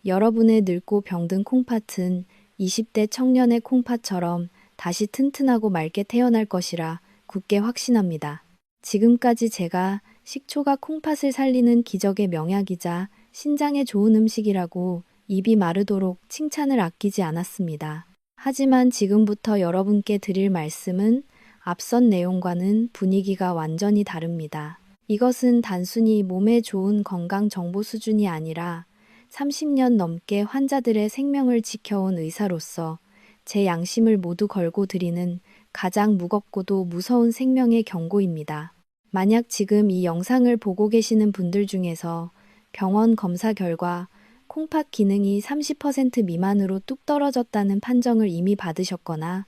Speaker 1: 여러분의 늙고 병든 콩팥은 20대 청년의 콩팥처럼 다시 튼튼하고 맑게 태어날 것이라 굳게 확신합니다. 지금까지 제가 식초가 콩팥을 살리는 기적의 명약이자 신장에 좋은 음식이라고 입이 마르도록 칭찬을 아끼지 않았습니다. 하지만 지금부터 여러분께 드릴 말씀은 앞선 내용과는 분위기가 완전히 다릅니다. 이것은 단순히 몸에 좋은 건강 정보 수준이 아니라 30년 넘게 환자들의 생명을 지켜온 의사로서 제 양심을 모두 걸고 드리는 가장 무겁고도 무서운 생명의 경고입니다. 만약 지금 이 영상을 보고 계시는 분들 중에서 병원 검사 결과 콩팥 기능이 30% 미만으로 뚝 떨어졌다는 판정을 이미 받으셨거나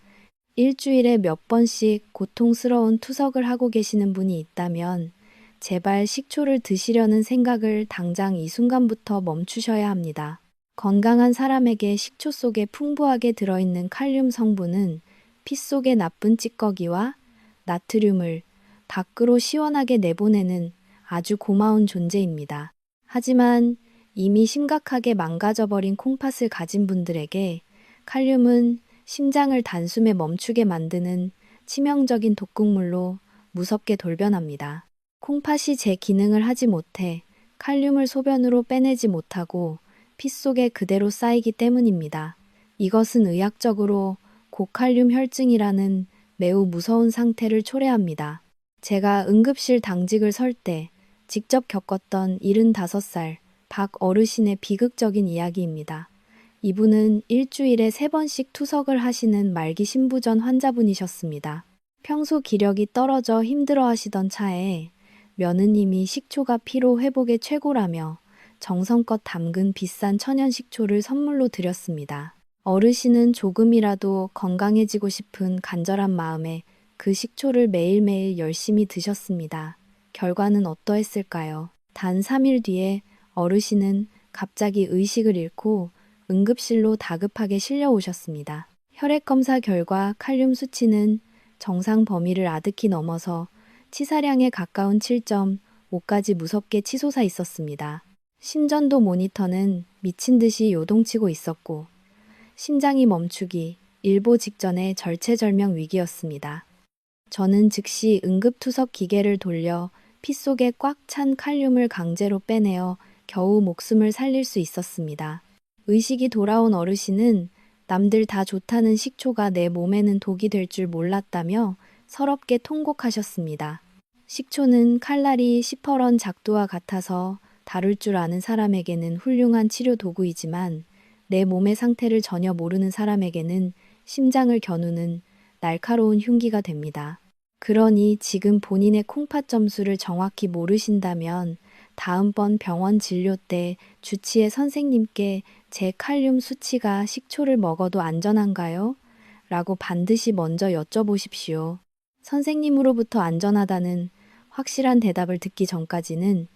Speaker 1: 일주일에 몇 번씩 고통스러운 투석을 하고 계시는 분이 있다면 제발 식초를 드시려는 생각을 당장 이 순간부터 멈추셔야 합니다. 건강한 사람에게 식초 속에 풍부하게 들어있는 칼륨 성분은 피 속의 나쁜 찌꺼기와 나트륨을 밖으로 시원하게 내보내는 아주 고마운 존재입니다. 하지만 이미 심각하게 망가져버린 콩팥을 가진 분들에게 칼륨은 심장을 단숨에 멈추게 만드는 치명적인 독극물로 무섭게 돌변합니다. 콩팥이 제 기능을 하지 못해 칼륨을 소변으로 빼내지 못하고 피 속에 그대로 쌓이기 때문입니다. 이것은 의학적으로 고칼륨 혈증이라는 매우 무서운 상태를 초래합니다. 제가 응급실 당직을 설 때 직접 겪었던 75살 박 어르신의 비극적인 이야기입니다. 이분은 일주일에 3번씩 투석을 하시는 말기 신부전 환자분이셨습니다. 평소 기력이 떨어져 힘들어 하시던 차에 며느님이 식초가 피로 회복에 최고라며 정성껏 담근 비싼 천연 식초를 선물로 드렸습니다. 어르신은 조금이라도 건강해지고 싶은 간절한 마음에 그 식초를 매일매일 열심히 드셨습니다. 결과는 어떠했을까요? 단 3일 뒤에 어르신은 갑자기 의식을 잃고 응급실로 다급하게 실려오셨습니다. 혈액검사 결과 칼륨 수치는 정상 범위를 아득히 넘어서 치사량에 가까운 7.5까지 무섭게 치솟아 있었습니다. 심전도 모니터는 미친 듯이 요동치고 있었고 심장이 멈추기 일보 직전의 절체절명 위기였습니다. 저는 즉시 응급투석 기계를 돌려 피 속에 꽉 찬 칼륨을 강제로 빼내어 겨우 목숨을 살릴 수 있었습니다. 의식이 돌아온 어르신은 남들 다 좋다는 식초가 내 몸에는 독이 될 줄 몰랐다며 서럽게 통곡하셨습니다. 식초는 칼날이 시퍼런 작두와 같아서 다룰 줄 아는 사람에게는 훌륭한 치료 도구이지만 내 몸의 상태를 전혀 모르는 사람에게는 심장을 겨누는 날카로운 흉기가 됩니다. 그러니 지금 본인의 콩팥 점수를 정확히 모르신다면 다음번 병원 진료 때 주치의 선생님께 제 칼륨 수치가 식초를 먹어도 안전한가요? 라고 반드시 먼저 여쭤보십시오. 선생님으로부터 안전하다는 확실한 대답을 듣기 전까지는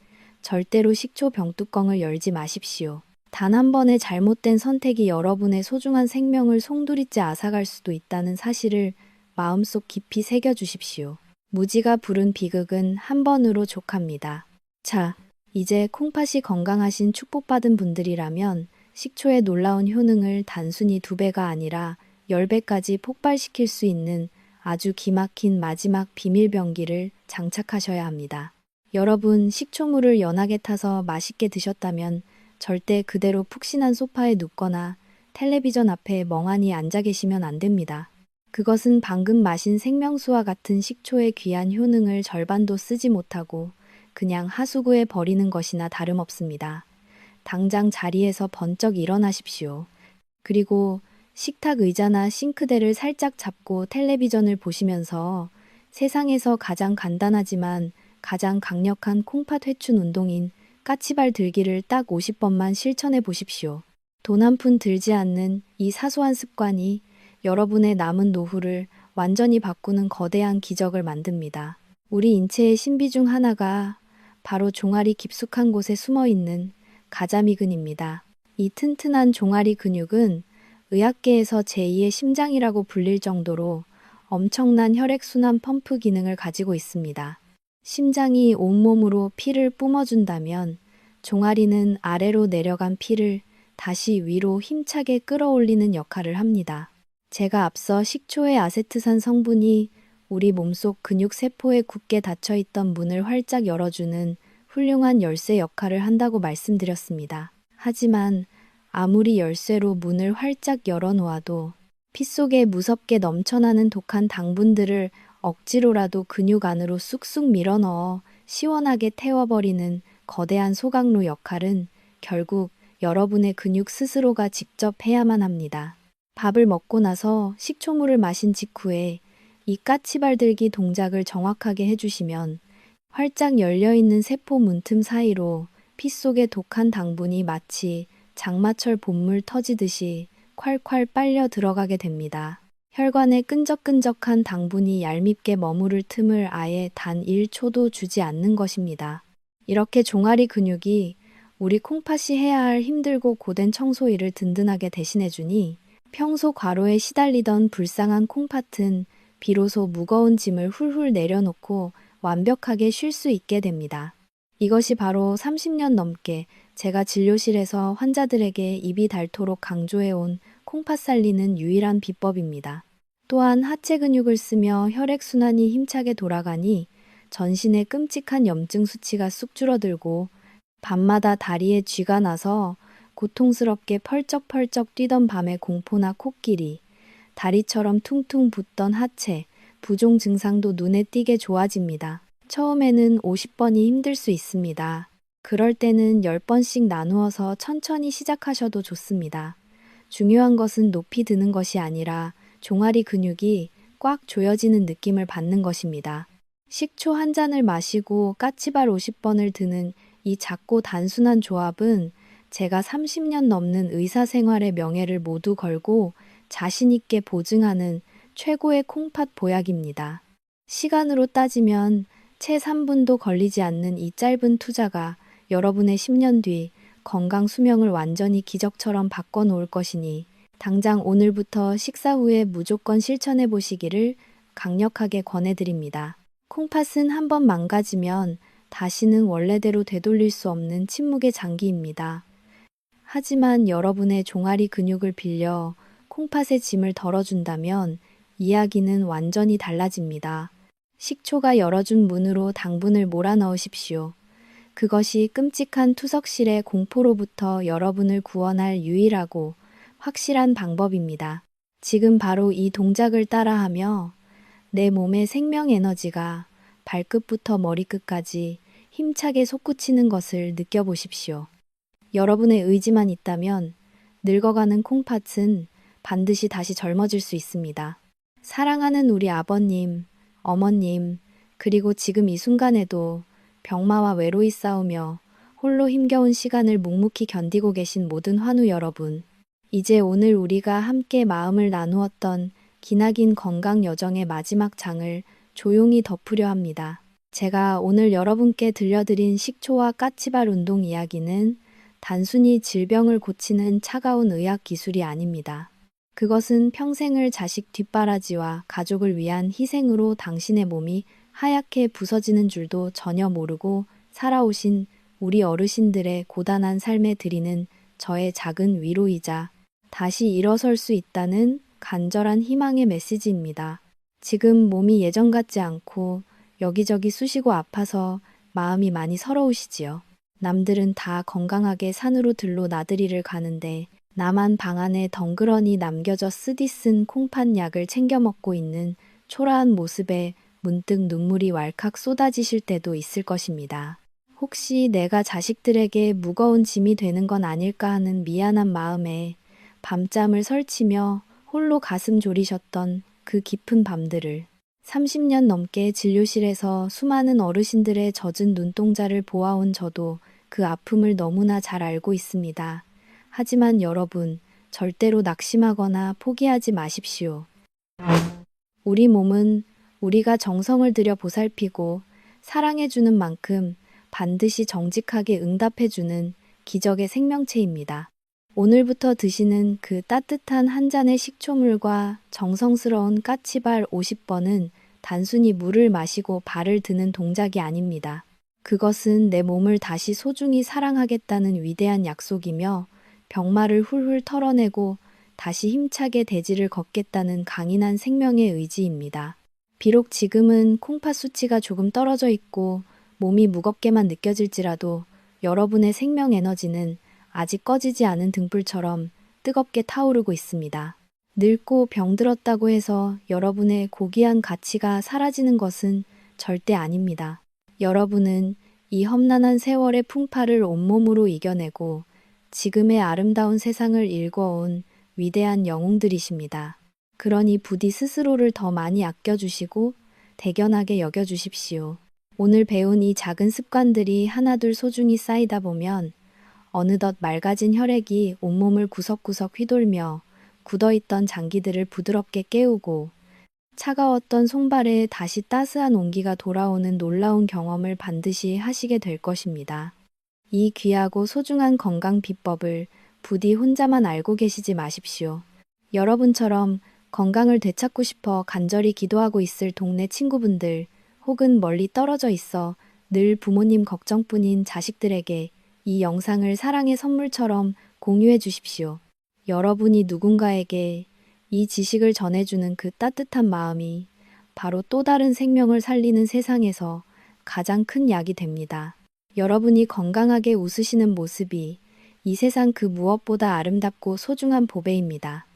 Speaker 1: 절대로 식초 병뚜껑을 열지 마십시오. 단 한 번의 잘못된 선택이 여러분의 소중한 생명을 송두리째 앗아갈 수도 있다는 사실을 마음속 깊이 새겨주십시오. 무지가 부른 비극은 한 번으로 족합니다. 자, 이제 콩팥이 건강하신 축복받은 분들이라면 식초의 놀라운 효능을 단순히 2배가 아니라 10배까지 폭발시킬 수 있는 아주 기막힌 마지막 비밀병기를 장착하셔야 합니다. 여러분, 식초물을 연하게 타서 맛있게 드셨다면 절대 그대로 푹신한 소파에 눕거나 텔레비전 앞에 멍하니 앉아 계시면 안 됩니다. 그것은 방금 마신 생명수와 같은 식초의 귀한 효능을 절반도 쓰지 못하고 그냥 하수구에 버리는 것이나 다름없습니다. 당장 자리에서 번쩍 일어나십시오. 그리고 식탁 의자나 싱크대를 살짝 잡고 텔레비전을 보시면서 세상에서 가장 간단하지만 가장 강력한 콩팥 회춘 운동인 까치발 들기를 딱 50번만 실천해 보십시오. 돈 한 푼 들지 않는 이 사소한 습관이 여러분의 남은 노후를 완전히 바꾸는 거대한 기적을 만듭니다. 우리 인체의 신비 중 하나가 바로 종아리 깊숙한 곳에 숨어 있는 가자미근입니다. 이 튼튼한 종아리 근육은 의학계에서 제2의 심장이라고 불릴 정도로 엄청난 혈액순환 펌프 기능을 가지고 있습니다. 심장이 온몸으로 피를 뿜어준다면 종아리는 아래로 내려간 피를 다시 위로 힘차게 끌어올리는 역할을 합니다. 제가 앞서 식초의 아세트산 성분이 우리 몸속 근육 세포에 굳게 닫혀있던 문을 활짝 열어주는 훌륭한 열쇠 역할을 한다고 말씀드렸습니다. 하지만 아무리 열쇠로 문을 활짝 열어놓아도 피 속에 무섭게 넘쳐나는 독한 당분들을 억지로라도 근육 안으로 쑥쑥 밀어넣어 시원하게 태워버리는 거대한 소각로 역할은 결국 여러분의 근육 스스로가 직접 해야만 합니다. 밥을 먹고 나서 식초물을 마신 직후에 이 까치발들기 동작을 정확하게 해주시면 활짝 열려있는 세포 문틈 사이로 피 속의 독한 당분이 마치 장마철 봄물 터지듯이 콸콸 빨려 들어가게 됩니다. 혈관에 끈적끈적한 당분이 얄밉게 머무를 틈을 아예 단 1초도 주지 않는 것입니다. 이렇게 종아리 근육이 우리 콩팥이 해야 할 힘들고 고된 청소 일을 든든하게 대신해주니 평소 과로에 시달리던 불쌍한 콩팥은 비로소 무거운 짐을 훌훌 내려놓고 완벽하게 쉴 수 있게 됩니다. 이것이 바로 30년 넘게 제가 진료실에서 환자들에게 입이 닳도록 강조해온 콩팥 살리는 유일한 비법입니다. 또한 하체 근육을 쓰며 혈액순환이 힘차게 돌아가니 전신의 끔찍한 염증 수치가 쑥 줄어들고 밤마다 다리에 쥐가 나서 고통스럽게 펄쩍펄쩍 뛰던 밤의 공포나 코끼리, 다리처럼 퉁퉁 붓던 하체, 부종 증상도 눈에 띄게 좋아집니다. 처음에는 50번이 힘들 수 있습니다. 그럴 때는 10번씩 나누어서 천천히 시작하셔도 좋습니다. 중요한 것은 높이 드는 것이 아니라 종아리 근육이 꽉 조여지는 느낌을 받는 것입니다. 식초 한 잔을 마시고 까치발 50번을 드는 이 작고 단순한 조합은 제가 30년 넘는 의사 생활의 명예를 모두 걸고 자신 있게 보증하는 최고의 콩팥 보약입니다. 시간으로 따지면 채 3분도 걸리지 않는 이 짧은 투자가 여러분의 10년 뒤 건강 수명을 완전히 기적처럼 바꿔놓을 것이니 당장 오늘부터 식사 후에 무조건 실천해 보시기를 강력하게 권해드립니다. 콩팥은 한번 망가지면 다시는 원래대로 되돌릴 수 없는 침묵의 장기입니다. 하지만 여러분의 종아리 근육을 빌려 콩팥의 짐을 덜어준다면 이야기는 완전히 달라집니다. 식초가 열어준 문으로 당분을 몰아넣으십시오. 그것이 끔찍한 투석실의 공포로부터 여러분을 구원할 유일하고 확실한 방법입니다. 지금 바로 이 동작을 따라하며 내 몸의 생명 에너지가 발끝부터 머리끝까지 힘차게 솟구치는 것을 느껴보십시오. 여러분의 의지만 있다면 늙어가는 콩팥은 반드시 다시 젊어질 수 있습니다. 사랑하는 우리 아버님, 어머님, 그리고 지금 이 순간에도 병마와 외로이 싸우며 홀로 힘겨운 시간을 묵묵히 견디고 계신 모든 환우 여러분, 이제 오늘 우리가 함께 마음을 나누었던 기나긴 건강 여정의 마지막 장을 조용히 덮으려 합니다. 제가 오늘 여러분께 들려드린 식초와 까치발 운동 이야기는 단순히 질병을 고치는 차가운 의학 기술이 아닙니다. 그것은 평생을 자식 뒷바라지와 가족을 위한 희생으로 당신의 몸이 하얗게 부서지는 줄도 전혀 모르고 살아오신 우리 어르신들의 고단한 삶에 드리는 저의 작은 위로이자 다시 일어설 수 있다는 간절한 희망의 메시지입니다. 지금 몸이 예전 같지 않고 여기저기 쑤시고 아파서 마음이 많이 서러우시지요. 남들은 다 건강하게 산으로 들로 나들이를 가는데 나만 방 안에 덩그러니 남겨져 쓰디쓴 콩팥 약을 챙겨 먹고 있는 초라한 모습에 문득 눈물이 왈칵 쏟아지실 때도 있을 것입니다. 혹시 내가 자식들에게 무거운 짐이 되는 건 아닐까 하는 미안한 마음에 밤잠을 설치며 홀로 가슴 졸이셨던 그 깊은 밤들을 30년 넘게 진료실에서 수많은 어르신들의 젖은 눈동자를 보아온 저도 그 아픔을 너무나 잘 알고 있습니다. 하지만 여러분, 절대로 낙심하거나 포기하지 마십시오. 우리 몸은 우리가 정성을 들여 보살피고 사랑해주는 만큼 반드시 정직하게 응답해주는 기적의 생명체입니다. 오늘부터 드시는 그 따뜻한 한 잔의 식초물과 정성스러운 까치발 50번은 단순히 물을 마시고 발을 드는 동작이 아닙니다. 그것은 내 몸을 다시 소중히 사랑하겠다는 위대한 약속이며 병마를 훌훌 털어내고 다시 힘차게 대지를 걷겠다는 강인한 생명의 의지입니다. 비록 지금은 콩팥 수치가 조금 떨어져 있고 몸이 무겁게만 느껴질지라도 여러분의 생명 에너지는 아직 꺼지지 않은 등불처럼 뜨겁게 타오르고 있습니다. 늙고 병들었다고 해서 여러분의 고귀한 가치가 사라지는 것은 절대 아닙니다. 여러분은 이 험난한 세월의 풍파를 온몸으로 이겨내고 지금의 아름다운 세상을 일궈온 위대한 영웅들이십니다. 그러니 부디 스스로를 더 많이 아껴주시고 대견하게 여겨주십시오. 오늘 배운 이 작은 습관들이 하나둘 소중히 쌓이다 보면 어느덧 맑아진 혈액이 온몸을 구석구석 휘돌며 굳어있던 장기들을 부드럽게 깨우고 차가웠던 손발에 다시 따스한 온기가 돌아오는 놀라운 경험을 반드시 하시게 될 것입니다. 이 귀하고 소중한 건강 비법을 부디 혼자만 알고 계시지 마십시오. 여러분처럼 건강을 되찾고 싶어 간절히 기도하고 있을 동네 친구분들 혹은 멀리 떨어져 있어 늘 부모님 걱정뿐인 자식들에게 이 영상을 사랑의 선물처럼 공유해 주십시오. 여러분이 누군가에게 이 지식을 전해주는 그 따뜻한 마음이 바로 또 다른 생명을 살리는 세상에서 가장 큰 약이 됩니다. 여러분이 건강하게 웃으시는 모습이 이 세상 그 무엇보다 아름답고 소중한 보배입니다.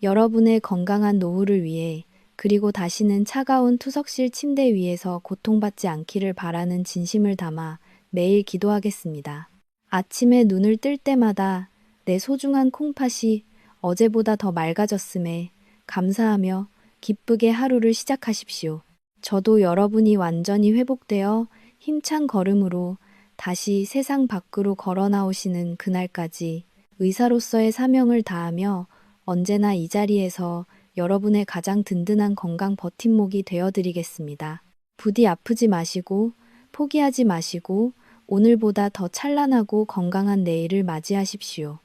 Speaker 1: 여러분의 건강한 노후를 위해 그리고 다시는 차가운 투석실 침대 위에서 고통받지 않기를 바라는 진심을 담아 매일 기도하겠습니다. 아침에 눈을 뜰 때마다 내 소중한 콩팥이 어제보다 더 맑아졌음에 감사하며 기쁘게 하루를 시작하십시오. 저도 여러분이 완전히 회복되어 힘찬 걸음으로 다시 세상 밖으로 걸어 나오시는 그날까지 의사로서의 사명을 다하며 언제나 이 자리에서 여러분의 가장 든든한 건강 버팀목이 되어드리겠습니다. 부디 아프지 마시고 포기하지 마시고 오늘보다 더 찬란하고 건강한 내일을 맞이하십시오.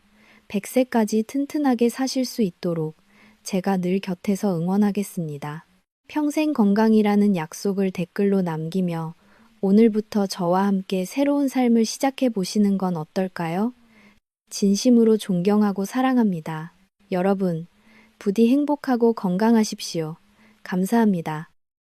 Speaker 1: 100세까지 튼튼하게 사실 수 있도록 제가 늘 곁에서 응원하겠습니다. 평생 건강이라는 약속을 댓글로 남기며 오늘부터 저와 함께 새로운 삶을 시작해 보시는 건 어떨까요? 진심으로 존경하고 사랑합니다. 여러분, 부디 행복하고 건강하십시오. 감사합니다.